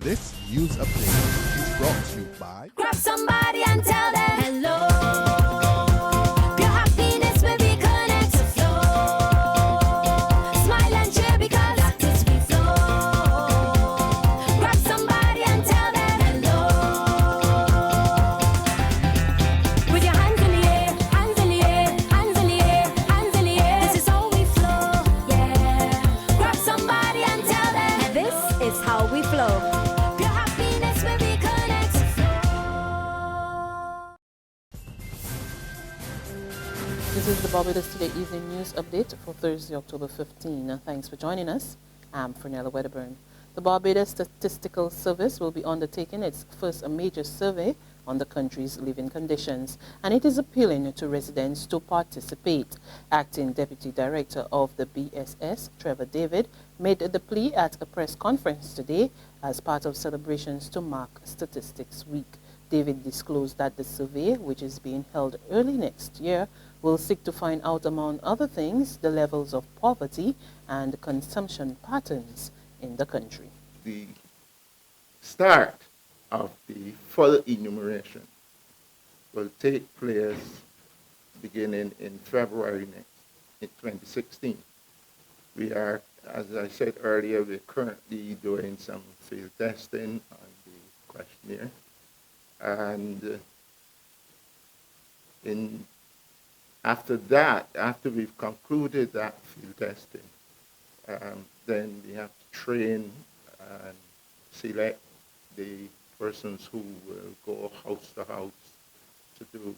This news update is brought to you by Grab somebody and tell them hello. Your happiness will be connect to flow. Smile and cheer because that is we flow. Grab somebody and tell them hello. With your hands in the air, hands in the air, hands in the air, hands in the air. This is how we flow, yeah. Grab somebody and tell them this is how we flow. This is the Barbados Today Evening News Update for Thursday, October 15. Thanks for joining us. I'm Fernella Wedderburn. The Barbados Statistical Service will be undertaking its first major survey on the country's living conditions, and it is appealing to residents to participate. Acting Deputy Director of the BSS, Trevor David, made the plea at a press conference today as part of celebrations to mark Statistics Week. David disclosed that the survey, which is being held early next year, will seek to find out, among other things, the levels of poverty and consumption patterns in the country. The start of the full enumeration will take place beginning in February next, in 2016. We are, as I said earlier, we're currently doing some field testing on the questionnaire. And after that, after we've concluded that field testing, then we have to train and select the persons who will go house to house to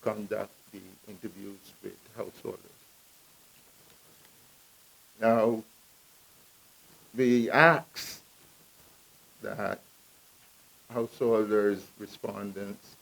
conduct the interviews with householders. Now, we ask that householders, respondents,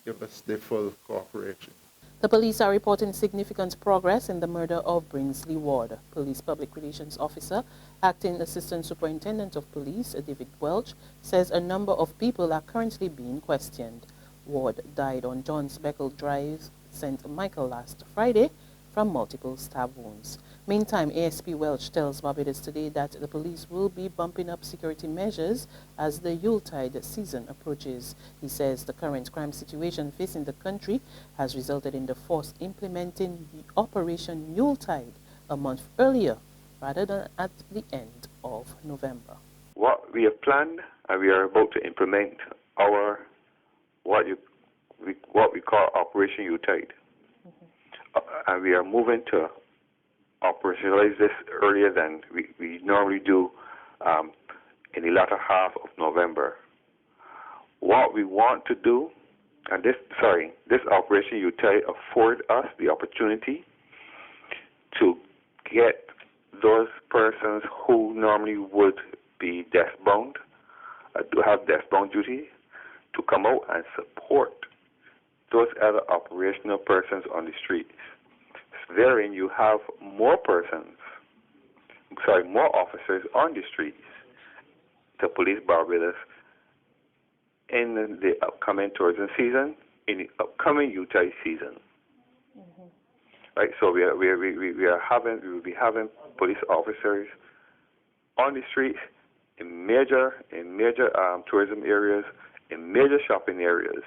give us their full cooperation. The police are reporting significant progress in the murder of Brinsley Ward. Police Public Relations Officer, Acting Assistant Superintendent of Police, David Welch, says a number of people are currently being questioned. Ward died on Johns Beckle Drive, St. Michael last Friday from multiple stab wounds. Meantime, ASP Welch tells Barbados Today that the police will be bumping up security measures as the Yuletide season approaches. He says the current crime situation facing the country has resulted in the force implementing Operation Yuletide a month earlier rather than at the end of November. What we have planned and we are about to implement our what we call Operation Yuletide. And we are moving to operationalize this earlier than we normally do in the latter half of November. What we want to do, and this Operation Yuletide afford us the opportunity to get those persons who normally would be desk-bound, to have desk-bound duty, to come out and support those other operational persons on the streets. Therein you have more officers on the streets to police Barbados in the upcoming tourism season, in the upcoming Yuletide season. Right, so we will be having police officers on the streets in major tourism areas, in major shopping areas.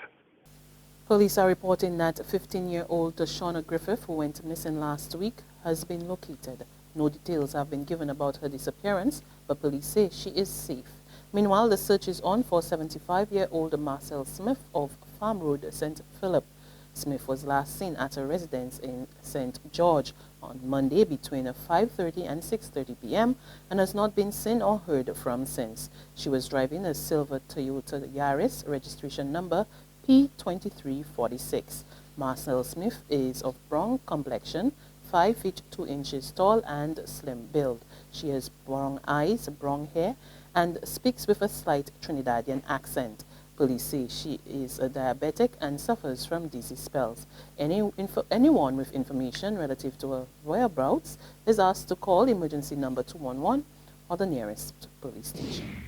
Police are reporting that 15-year-old Tashauna Griffith, who went missing last week, has been located. No details have been given about her disappearance, but police say she is safe. Meanwhile, the search is on for 75-year-old Marcelle Smith of Farm Road, St. Philip. Smith was last seen at a residence in St. George on Monday between 5:30 and 6:30 p.m. and has not been seen or heard from since. She was driving a silver Toyota Yaris, registration number P2346. Marcelle Smith is of brown complexion, 5 feet 2 inches tall and slim build. She has brown eyes, brown hair, and speaks with a slight Trinidadian accent. Police say she is a diabetic and suffers from dizzy spells. Anyone with information relative to her whereabouts is asked to call emergency number 211 or the nearest police station.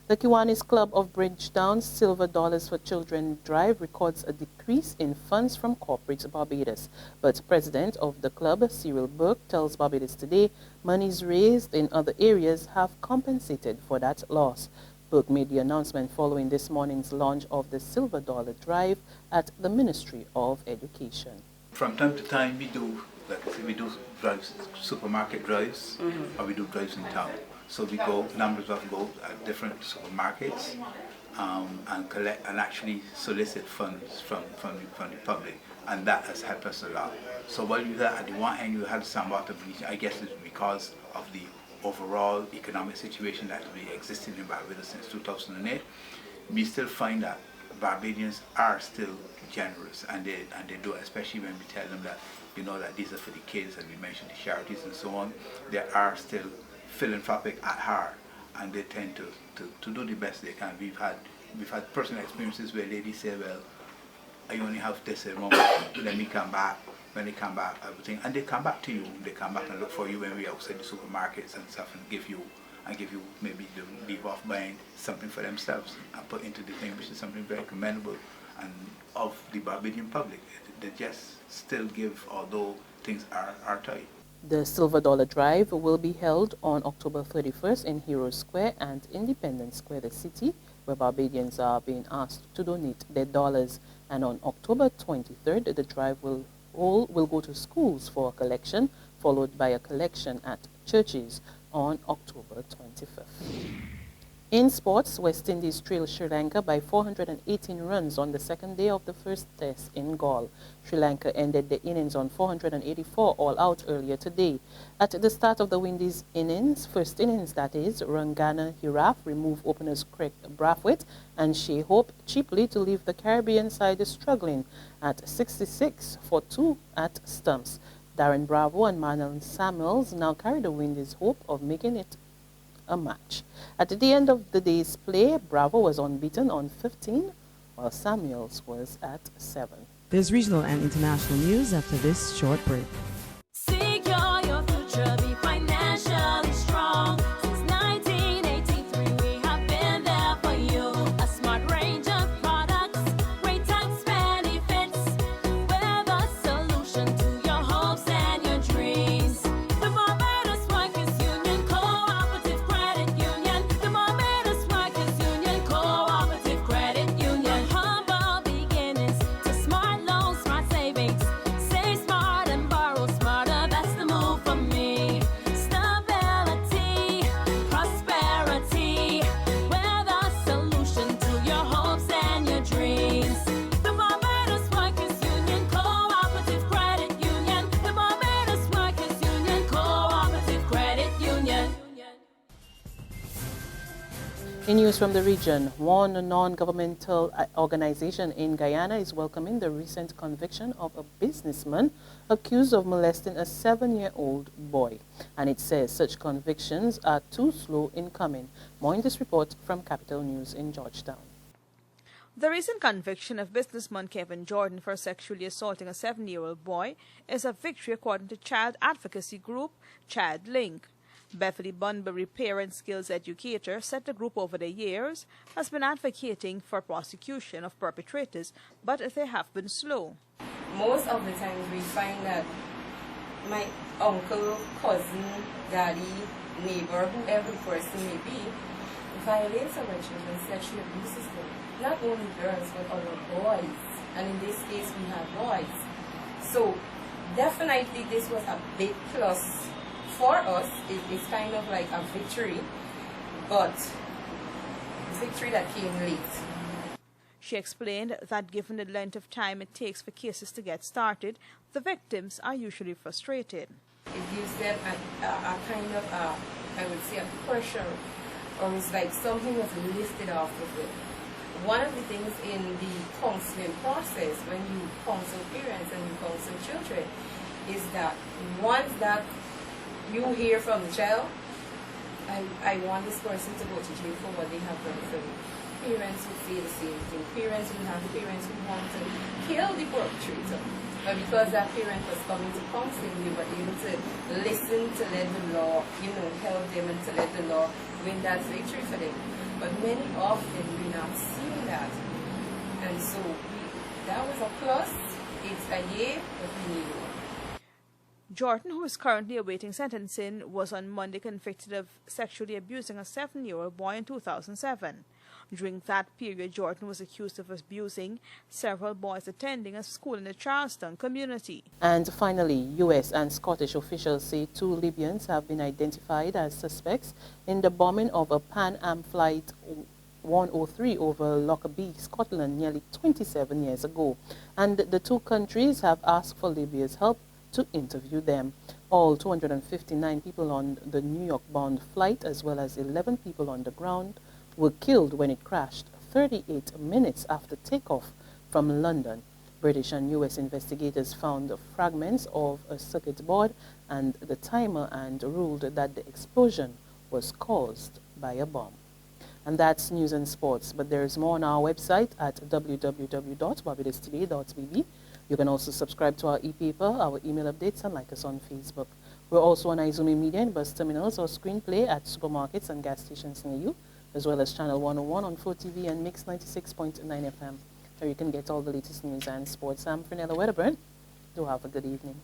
The Kiwanis Club of Bridgetown's Silver Dollars for Children drive records a decrease in funds from corporate Barbados. But President of the club, Cyril Burke, tells Barbados Today monies raised in other areas have compensated for that loss. PERC made the announcement following this morning's launch of the Silver Dollar Drive at the Ministry of Education. From time to time we do drives, supermarket drives, or we do drives in town. So we go, numbers of go at different supermarkets and collect and actually solicit funds from the public, and that has helped us a lot. So while you at the one end you had somewhat of, I guess it's because of the overall economic situation that has been existing in Barbados since 2008, we still find that Barbadians are still generous, and they do, especially when we tell them that, you know, that these are for the kids, and we mentioned the charities and so on. They are still philanthropic at heart, and they tend to do the best they can. We've had personal experiences where ladies say, well, I only have this amount, let me come back. When they come back, everything, and they come back to you. They come back and look for you when we're outside the supermarkets and stuff, and give you maybe the leave off buying something for themselves and put into the thing, which is something very commendable. And of the Barbadian public, they just still give, although things are tight. The Silver Dollar Drive will be held on October 31st in Heroes Square and Independence Square, the city, where Barbadians are being asked to donate their dollars. And on October 23rd, the drive will go to schools for a collection, followed by a collection at churches on October 25th. In sports, West Indies trailed Sri Lanka by 418 runs on the second day of the first test in Galle. Sri Lanka ended the innings on 484 all out earlier today. At the start of the Windies first innings that is, Rangana Hiraf removed openers Craig Brathwaite and Shea Hope cheaply to leave the Caribbean side struggling at 66 for 2 at stumps. Darren Bravo and Manuel Samuels now carry the Windies' hope of making it a match. At the end of the day's play, Bravo was unbeaten on 15, while Samuels was at 7. There's regional and international news after this short break. Secure your future, be financially strong. Since 1983, we have been there for you. A smart range of products, great tax benefits. We're the solution to your hopes and your dreams. The Barbados Workers Union Cooperative Credit Union. The Barbados Workers Union Cooperative Credit Union. Humble beginnings to smart loans, smart savings. Save smart and borrow smarter, that's the move for me. Stability, prosperity, we're the solution to your hopes and your dreams. The Barbados Workers Union Cooperative Credit Union. The Barbados Workers Union Cooperative Credit Union. In news from the region, one non-governmental organization in Guyana is welcoming the recent conviction of a businessman accused of molesting a 7-year-old boy. And it says such convictions are too slow in coming. More in this report from Capital News in Georgetown. The recent conviction of businessman Kevin Jordan for sexually assaulting a 7-year-old boy is a victory according to child advocacy group Child Link. Beverly Bunbury, parent skills educator, said the group over the years has been advocating for prosecution of perpetrators, but they have been slow. Most of the times we find that my uncle, cousin, daddy, neighbor, whoever the person may be, violates our children, sexually abuses them. Not only girls, but other boys. And in this case, we have boys. So definitely this was a big plus for us. It's kind of like a victory, but victory that came late. She explained that given the length of time it takes for cases to get started, the victims are usually frustrated. It gives them a kind of, I would say, a pressure, or it's like something was lifted off of it. One of the things in the counseling process, when you counsel parents and you counsel children, is that once that you hear from the child, I want this person to go to jail for what they have done for me. Parents would say the same thing. Parents will have parents who want to kill the perpetrator. But because that parent was coming to counseling, we were able to listen, to let the law, help them, and to let the law win that victory for them. But many often we're not seeing that. And so that was a plus. It's a yay, but we need more. Jordan, who is currently awaiting sentencing, was on Monday convicted of sexually abusing a 7-year-old boy in 2007. During that period, Jordan was accused of abusing several boys attending a school in the Charleston community. And finally, U.S. and Scottish officials say 2 Libyans have been identified as suspects in the bombing of a Pan Am Flight 103 over Lockerbie, Scotland, nearly 27 years ago. And the 2 countries have asked for Libya's help to interview them. All 259 people on the New York-bound flight, as well as 11 people on the ground, were killed when it crashed 38 minutes after takeoff from London. British and U.S. investigators found fragments of a circuit board and the timer and ruled that the explosion was caused by a bomb. And that's news and sports, but there is more on our website at www.barbadostoday.bb. You can also subscribe to our e-paper, our email updates, and like us on Facebook. We're also on Izumi Media and bus terminals or screenplay at supermarkets and gas stations near you, as well as Channel 101 on 4TV and Mix 96.9 FM, where you can get all the latest news and sports. I'm Fernella Wedderburn. Do have a good evening.